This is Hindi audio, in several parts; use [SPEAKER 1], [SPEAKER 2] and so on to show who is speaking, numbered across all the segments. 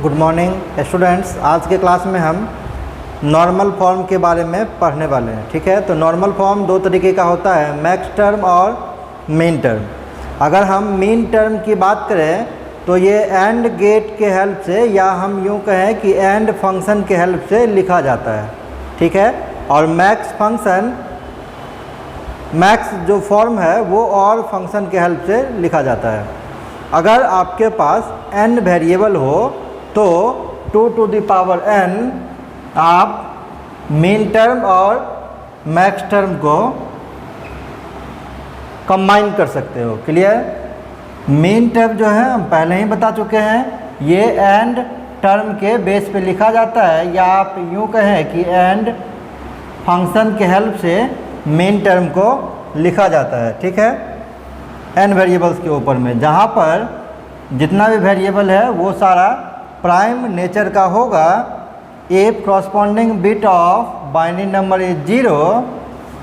[SPEAKER 1] Good morning students. आज के क्लास में हम नॉर्मल फॉर्म के बारे में पढ़ने वाले हैं। ठीक है, तो नॉर्मल फॉर्म दो तरीके का होता है, मैक्स टर्म और मीन टर्म। अगर हम मीन टर्म की बात करें तो ये एंड गेट के हेल्प से, या हम यूँ कहें कि एंड फंक्शन के हेल्प से लिखा जाता है। ठीक है, और मैक्स फंक्शन, मैक्स जो फॉर्म है वो और फंक्शन के हेल्प से लिखा जाता है। अगर आपके पास n वेरिएबल हो तो 2 to the power n आप मीन टर्म और मैक्स टर्म को कंबाइन कर सकते हो। क्लियर? मीन टर्म जो है हम पहले ही बता चुके हैं, ये एंड टर्म के बेस पे लिखा जाता है, या आप यूँ कहें कि एंड फंक्शन के हेल्प से मीन टर्म को लिखा जाता है। ठीक है, n वेरिएबल्स के ऊपर में, जहाँ पर जितना भी वेरिएबल है वो सारा प्राइम नेचर का होगा। If corresponding bit of binary number is 0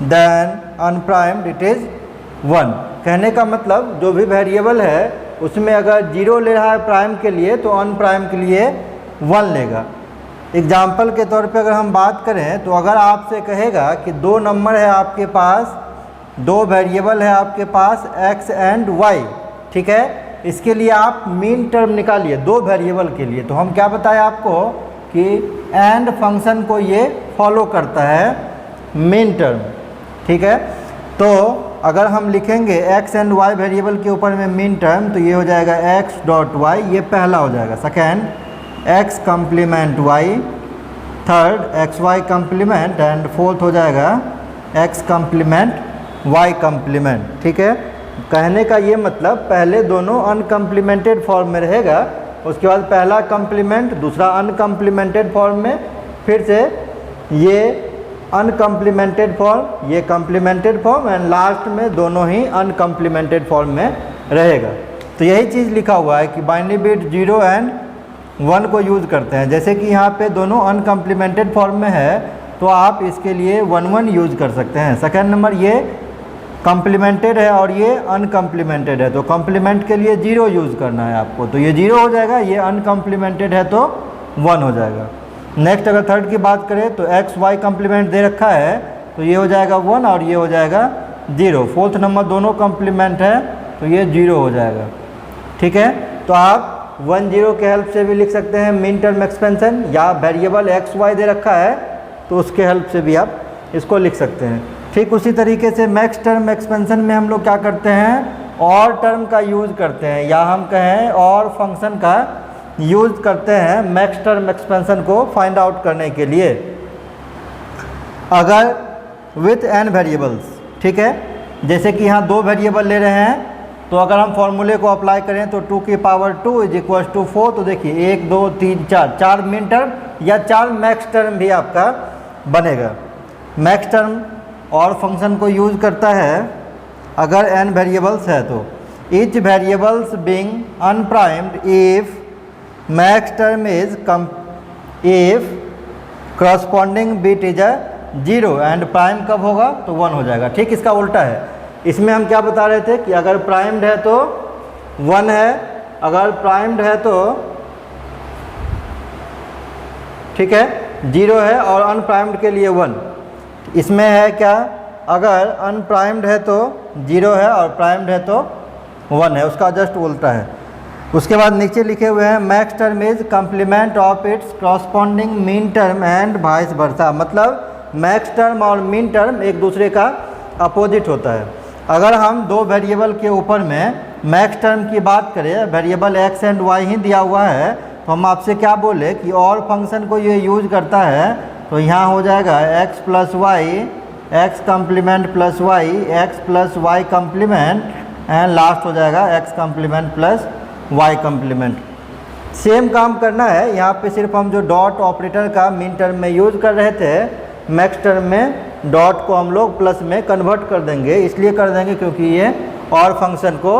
[SPEAKER 1] then unprimed it is 1। कहने का मतलब जो भी वेरिएबल है उसमें अगर 0 ले रहा है प्राइम के लिए तो अनप्राइम के लिए 1 लेगा। एग्जाम्पल के तौर पे अगर हम बात करें तो अगर आपसे कहेगा कि दो नंबर है आपके पास, दो वेरिएबल है आपके पास x एंड y, ठीक है, इसके लिए आप मीन टर्म निकालिए दो वेरिएबल के लिए। तो हम क्या बताएं आपको कि एंड फंक्शन को ये फॉलो करता है मीन टर्म। ठीक है, तो अगर हम लिखेंगे x एंड y वेरिएबल के ऊपर में मीन टर्म तो ये हो जाएगा x डॉट y, ये पहला हो जाएगा। Second x complement y, third x y complement, and fourth हो जाएगा x कम्प्लीमेंट y कम्प्लीमेंट। ठीक है, कहने का ये मतलब पहले दोनों अनकम्प्लीमेंटेड फॉर्म में रहेगा, उसके बाद पहला कम्प्लीमेंट दूसरा अनकम्प्लीमेंटेड फॉर्म में, फिर से ये अनकम्प्लीमेंटेड फॉर्म ये कम्प्लीमेंटेड फॉर्म, एंड लास्ट में दोनों ही अनकम्प्लीमेंटेड फॉर्म में रहेगा। तो यही चीज़ लिखा हुआ है कि बाइनरी बिट 0 एंड 1 को यूज़ करते हैं। जैसे कि यहाँ पे दोनों अनकम्प्लीमेंटेड फॉर्म में है तो आप इसके लिए 1 यूज़ कर सकते हैं। सेकेंड नंबर ये कम्प्लीमेंटेड है और ये अनकम्प्लीमेंटेड है, तो कम्प्लीमेंट के लिए 0 यूज़ करना है आपको, तो ये 0 हो जाएगा, ये अनकम्प्लीमेंटेड है तो 1 हो जाएगा। नेक्स्ट अगर थर्ड की बात करें तो एक्स वाई कम्प्लीमेंट दे रखा है तो ये हो जाएगा 1 और ये हो जाएगा 0। फोर्थ नंबर दोनों कम्प्लीमेंट है तो ये 0 हो जाएगा। ठीक है, तो आप 1 0 के हेल्प से भी लिख सकते हैं मीन टर्म एक्सपेंशन, या वेरिएबल एक्स वाई दे रखा है तो उसके हेल्प से भी आप इसको लिख सकते हैं। ठीक उसी तरीके से मैक्स टर्म एक्सपेंशन में हम लोग क्या करते हैं, और टर्म का यूज़ करते हैं, या हम कहें और फंक्शन का यूज़ करते हैं मैक्स टर्म एक्सपेंशन को फाइंड आउट करने के लिए। अगर विथ n वेरिएबल्स, ठीक है, जैसे कि यहाँ दो वेरिएबल ले रहे हैं तो अगर हम फॉर्मूले को अप्लाई करें तो 2 की पावर 2 इज इक्वल टू 4, तो देखिए 1 2 3 4, 4 मीन टर्म या 4 मैक्स टर्म भी आपका बनेगा। मैक्स टर्म और फंक्शन को यूज़ करता है अगर n वेरिएबल्स है तो each variables being unprimed if max term is if corresponding bit is 0 and prime कब होगा तो 1 हो जाएगा। ठीक इसका उल्टा है, इसमें हम क्या बता रहे थे कि अगर प्राइम्ड है तो 1 है, अगर प्राइम्ड है तो ठीक है 0 है, और अनप्राइम्ड के लिए 1। इसमें है क्या, अगर अनप्राइम्ड है तो 0 है और प्राइम्ड है तो 1 है, उसका जस्ट उल्टा है। उसके बाद नीचे लिखे हुए हैं max term is complement of its corresponding mean term and vice versa, मतलब मैक्स टर्म और मीन टर्म एक दूसरे का अपोजिट होता है। अगर हम दो वेरिएबल के ऊपर में मैक्स टर्म की बात करें, variable x and why he दिया हुआ है, तो हम आपसे क्या बोले कि और फंक्शन को ये यूज करता है, तो यहाँ हो जाएगा x plus y, x complement plus y, x plus y complement, and last हो जाएगा x complement plus y complement. Same काम करना है, यहाँ पे सिर्फ हम जो डॉट ऑपरेटर का मीन टर्म में यूज़ कर रहे थे, मैक्स टर्म में डॉट को हम लोग प्लस में कन्वर्ट कर देंगे, इसलिए कर देंगे क्योंकि ये और फंक्शन को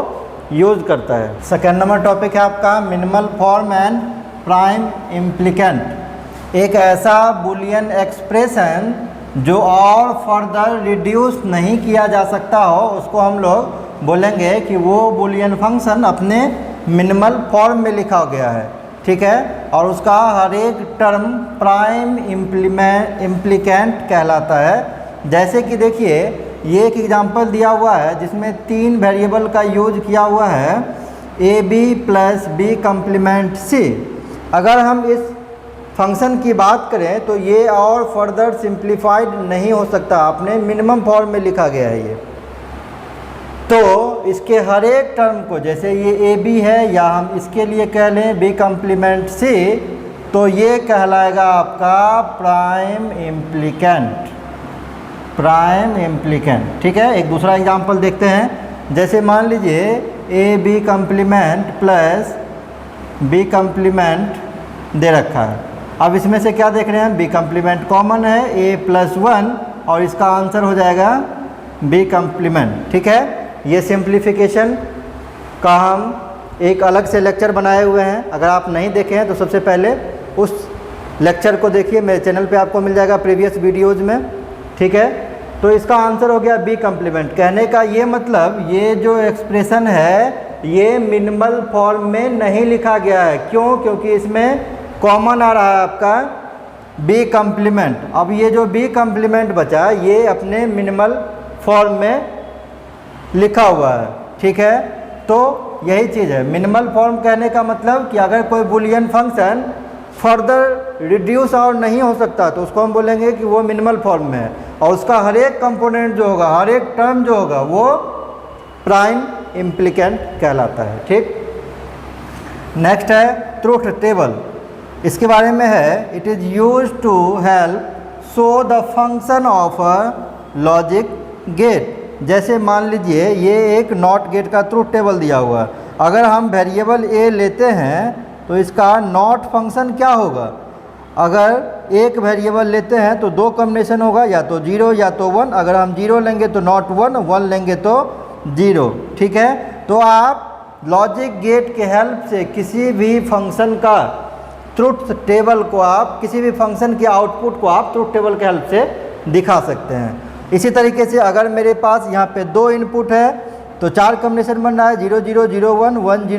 [SPEAKER 1] यूज़ करता है। सेकेंड नंबर टॉपिक है आपका minimal form and prime implicant. एक ऐसा बुलियन एक्सप्रेशन जो और फर्दर रिड्यूस नहीं किया जा सकता हो, उसको हम लोग बोलेंगे कि वो बुलियन फंक्शन अपने मिनिमल फॉर्म में लिखा गया है। ठीक है, और उसका हर एक टर्म प्राइम इम्प्लीकेंट कहलाता है। जैसे कि देखिए ये एक एग्जांपल दिया हुआ है जिसमें 3 वेरिएबल का यूज किया हुआ है, A B plus B complement C. अगर हम इस फंक्शन की बात करें तो ये और फर्दर सिंप्लीफाइड नहीं हो सकता, अपने मिनिमम फॉर्म में लिखा गया है ये। तो इसके हर एक टर्म को, जैसे ये ए बी है या हम इसके लिए कह लें बी कम्प्लीमेंट सी, तो ये कहलाएगा आपका प्राइम इम्प्लीकेंट। ठीक है, एक दूसरा एग्जांपल देखते हैं। जैसे मान लीजिए A B complement plus B complement दे रखा है। अब इसमें से क्या देख रहे हैं, बी कम्प्लीमेंट कॉमन है, ए प्लस 1, और इसका आंसर हो जाएगा बी कम्प्लीमेंट। ठीक है, ये सिंप्लीफिकेशन का हम एक अलग से लेक्चर बनाए हुए हैं। अगर आप नहीं देखे हैं तो सबसे पहले उस लेक्चर को देखिए, मेरे चैनल पे आपको मिल जाएगा प्रीवियस वीडियोज़ में। ठीक है, तो इसका आंसर हो गया बी कम्प्लीमेंट। कहने का ये मतलब ये जो एक्सप्रेशन है ये मिनिमल फॉर्म में नहीं लिखा गया है। क्यों? क्योंकि इसमें कॉमन आ रहा है आपका बी कम्प्लीमेंट। अब ये जो बी कम्प्लीमेंट बचा ये अपने मिनिमल फॉर्म में लिखा हुआ है। ठीक है, तो यही चीज़ है मिनिमल फॉर्म। कहने का मतलब कि अगर कोई बूलियन फंक्शन फर्दर रिड्यूस और नहीं हो सकता तो उसको हम बोलेंगे कि वो मिनिमल फॉर्म में है, और उसका हर एक कंपोनेंट जो होगा, हर एक टर्म जो होगा वो प्राइम इम्प्लीकेंट कहलाता है। ठीक, नेक्स्ट है ट्रूथ टेबल। इसके बारे में है, it is use to help show the function of a logic gate. जैसे मान लीजिए ये एक नॉट गेट का ट्रूथ टेबल दिया हुआ है। अगर हम वेरिएबल ए लेते हैं तो इसका नॉट फंक्शन क्या होगा। अगर एक वेरिएबल लेते हैं तो 2 कॉम्बिनेशन होगा, या तो 0 या तो 1। अगर हम 0 लेंगे तो नॉट 1, 1 लेंगे तो 0। ठीक है, तो आप लॉजिक गेट के हेल्प से किसी भी फंक्शन का ट्रूथ टेबल को, आप किसी भी फंक्शन के आउटपुट को आप ट्रूथ टेबल के हेल्प से दिखा सकते हैं। इसी तरीके से अगर मेरे पास यहाँ पे 2 इनपुट है तो 4 कॉम्बिनेशन बन रहा है, 0 0 0 1 1 0।